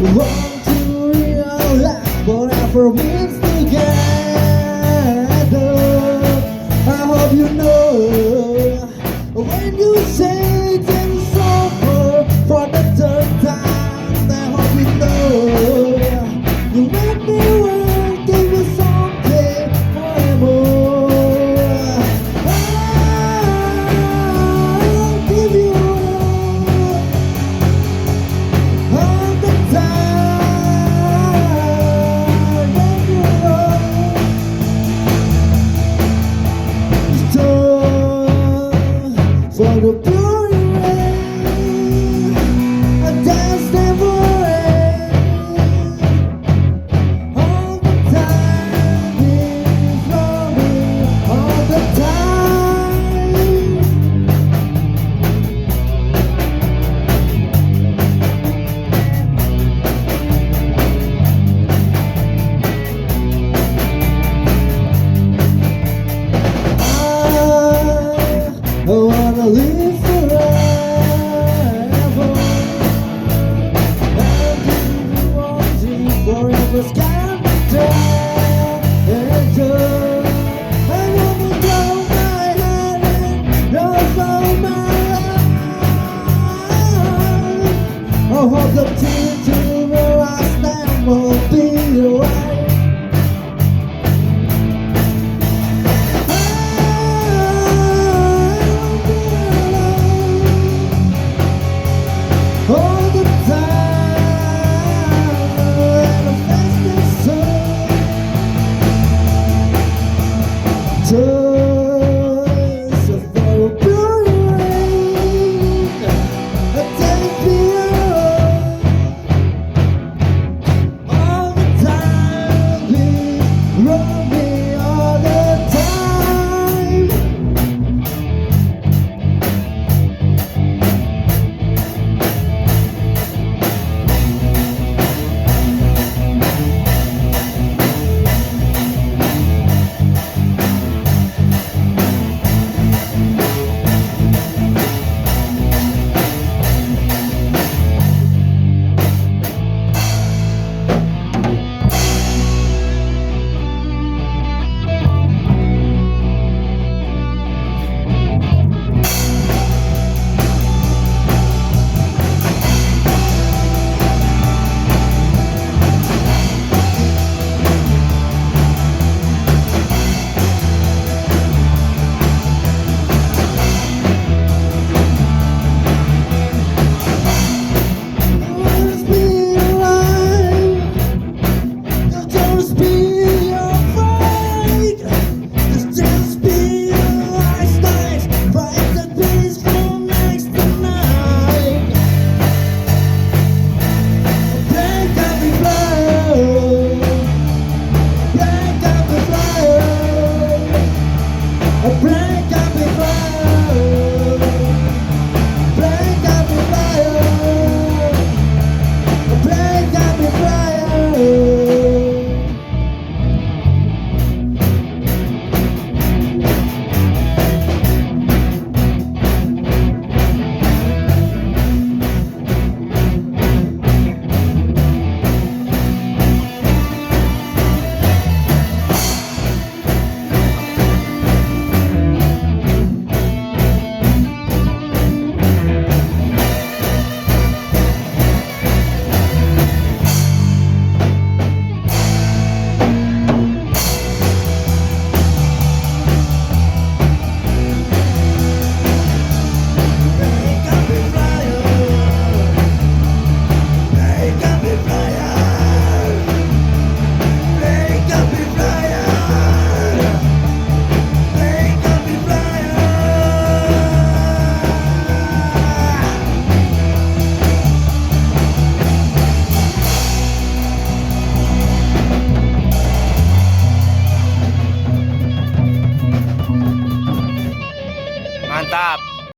Want to realize whatever means together. I hope you know when you say things over for the third time. I hope you know you make me want to give you something forevermore. I'll give you all the time. Give you all. It's time for the pure rain. A dance never ends. All the time is flowing. All the time. I wanna live forever. And if you want to forever, sky and joy. I wanna blow my head and love all my life. I hope the tears to the last time will be alright. All the time, I'm fasting so. Just a pure rain, take me away. All the time, please run me all the time. Mantap.